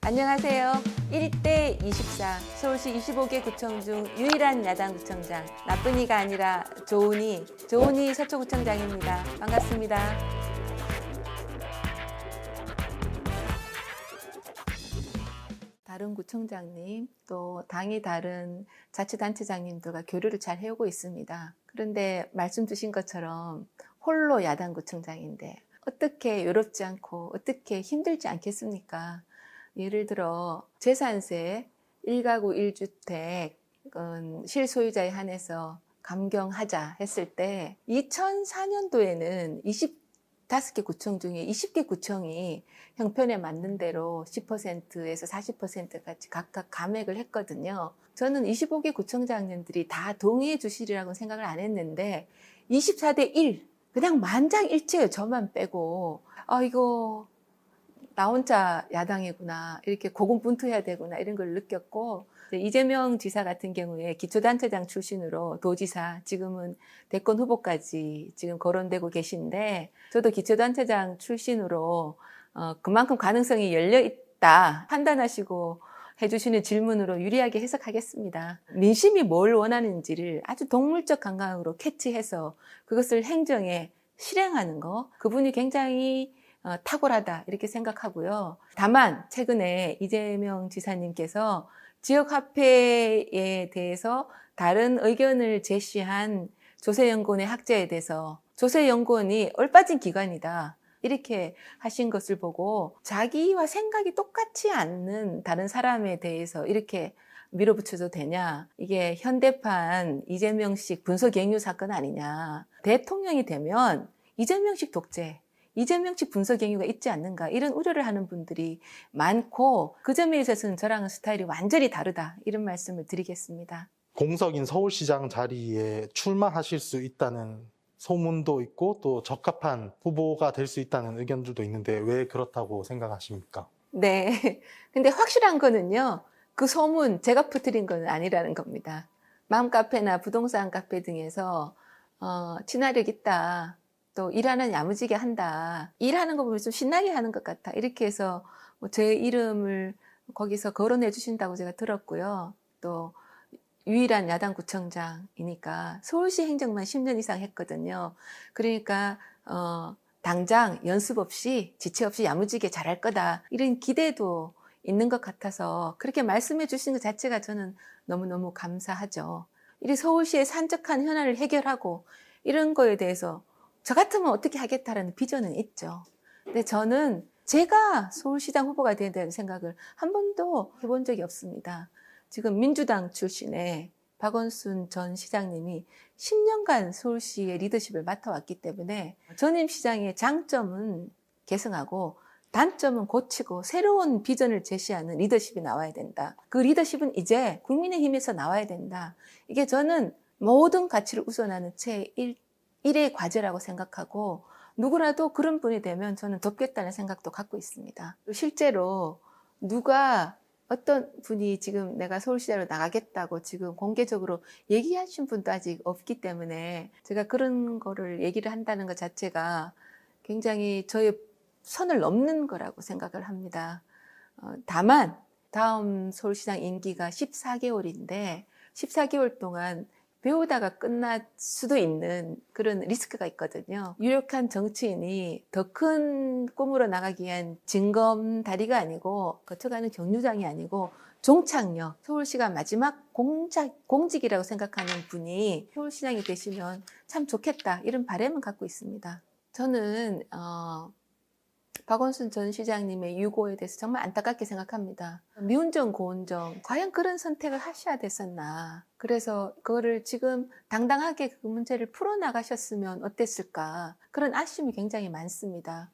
안녕하세요. 1대 24 서울시 25개 구청 중 유일한 야당 구청장 나쁜 이가 아니라 좋은 이 서초구청장입니다. 반갑습니다. 다른 구청장님 또 당이 다른 자치단체장님들과 교류를 잘 해오고 있습니다. 그런데 말씀 주신 것처럼 홀로 야당 구청장인데 어떻게 외롭지 않고 어떻게 힘들지 않겠습니까? 예를 들어 재산세 1가구 1주택 실소유자에 한해서 감경하자 했을 때 2004년도에는 25개 구청 중에 20개 구청이 형편에 맞는 대로 10%에서 40%까지 각각 감액을 했거든요. 저는 25개 구청장님들이 다 동의해 주시리라고 생각을 안 했는데 24대 1 그냥 만장일치예요. 저만 빼고 이거 나 혼자 야당이구나, 이렇게 고군분투해야 되구나, 이런 걸 느꼈고, 이재명 지사 같은 경우에 기초단체장 출신으로 도지사, 지금은 대권 후보까지 지금 거론되고 계신데, 저도 기초단체장 출신으로 그만큼 가능성이 열려 있다 판단하시고 해주시는 질문으로 유리하게 해석하겠습니다. 민심이 뭘 원하는지를 아주 동물적 감각으로 캐치해서 그것을 행정에 실행하는 거, 그분이 굉장히 탁월하다 이렇게 생각하고요. 다만 최근에 이재명 지사님께서 지역화폐에 대해서 다른 의견을 제시한 조세연구원의 학자에 대해서 조세연구원이 얼빠진 기관이다 이렇게 하신 것을 보고 자기와 생각이 똑같지 않는 다른 사람에 대해서 이렇게 밀어붙여도 되냐, 이게 현대판 이재명식 분석갱유 사건 아니냐, 대통령이 되면 이재명식 독재, 이재명식 분석갱유가 있지 않는가, 이런 우려를 하는 분들이 많고, 그 점에 있어서는 저랑은 스타일이 완전히 다르다, 이런 말씀을 드리겠습니다. 공석인 서울시장 자리에 출마하실 수 있다는 소문도 있고 또 적합한 후보가 될 수 있다는 의견들도 있는데 왜 그렇다고 생각하십니까? 네. 근데 확실한 거는요, 그 소문 제가 퍼뜨린 건 아니라는 겁니다. 맘카페나 부동산 카페 등에서 친화력 있다, 또 일하는 야무지게 한다, 일하는 거 보면 좀 신나게 하는 것 같아, 이렇게 해서 제 이름을 거기서 거론해 주신다고 제가 들었고요. 또 유일한 야당 구청장이니까 서울시 행정만 10년 이상 했거든요. 그러니까 당장 연습 없이 지체 없이 야무지게 잘할 거다, 이런 기대도 있는 것 같아서 그렇게 말씀해 주신 것 자체가 저는 너무너무 감사하죠. 이 서울시의 산적한 현안을 해결하고 이런 거에 대해서 저 같으면 어떻게 하겠다라는 비전은 있죠. 근데 저는 제가 서울시장 후보가 되어야 되는 생각을 한 번도 해본 적이 없습니다. 지금 민주당 출신의 박원순 전 시장님이 10년간 서울시의 리더십을 맡아왔기 때문에 전임 시장의 장점은 계승하고 단점은 고치고 새로운 비전을 제시하는 리더십이 나와야 된다. 그 리더십은 이제 국민의힘에서 나와야 된다. 이게 저는 모든 가치를 우선하는 제1의 과제라고 생각하고, 누구라도 그런 분이 되면 저는 돕겠다는 생각도 갖고 있습니다. 실제로 누가 어떤 분이 지금 내가 서울시장으로 나가겠다고 지금 공개적으로 얘기하신 분도 아직 없기 때문에 제가 그런 거를 얘기를 한다는 것 자체가 굉장히 저의 선을 넘는 거라고 생각을 합니다. 다만 다음 서울시장 임기가 14개월인데 14개월 동안 배우다가 끝날 수도 있는 그런 리스크가 있거든요. 유력한 정치인이 더 큰 꿈으로 나가기 위한 징검다리가 아니고, 거쳐가는 경유장이 아니고 종착역, 서울시가 마지막 공직이라고 생각하는 분이 서울시장이 되시면 참 좋겠다, 이런 바람은 갖고 있습니다. 저는 박원순 전 시장님의 유고에 대해서 정말 안타깝게 생각합니다. 미운정 고운정, 과연 그런 선택을 하셔야 됐었나. 그래서 그거를 지금 당당하게 그 문제를 풀어나가셨으면 어땠을까, 그런 아쉬움이 굉장히 많습니다.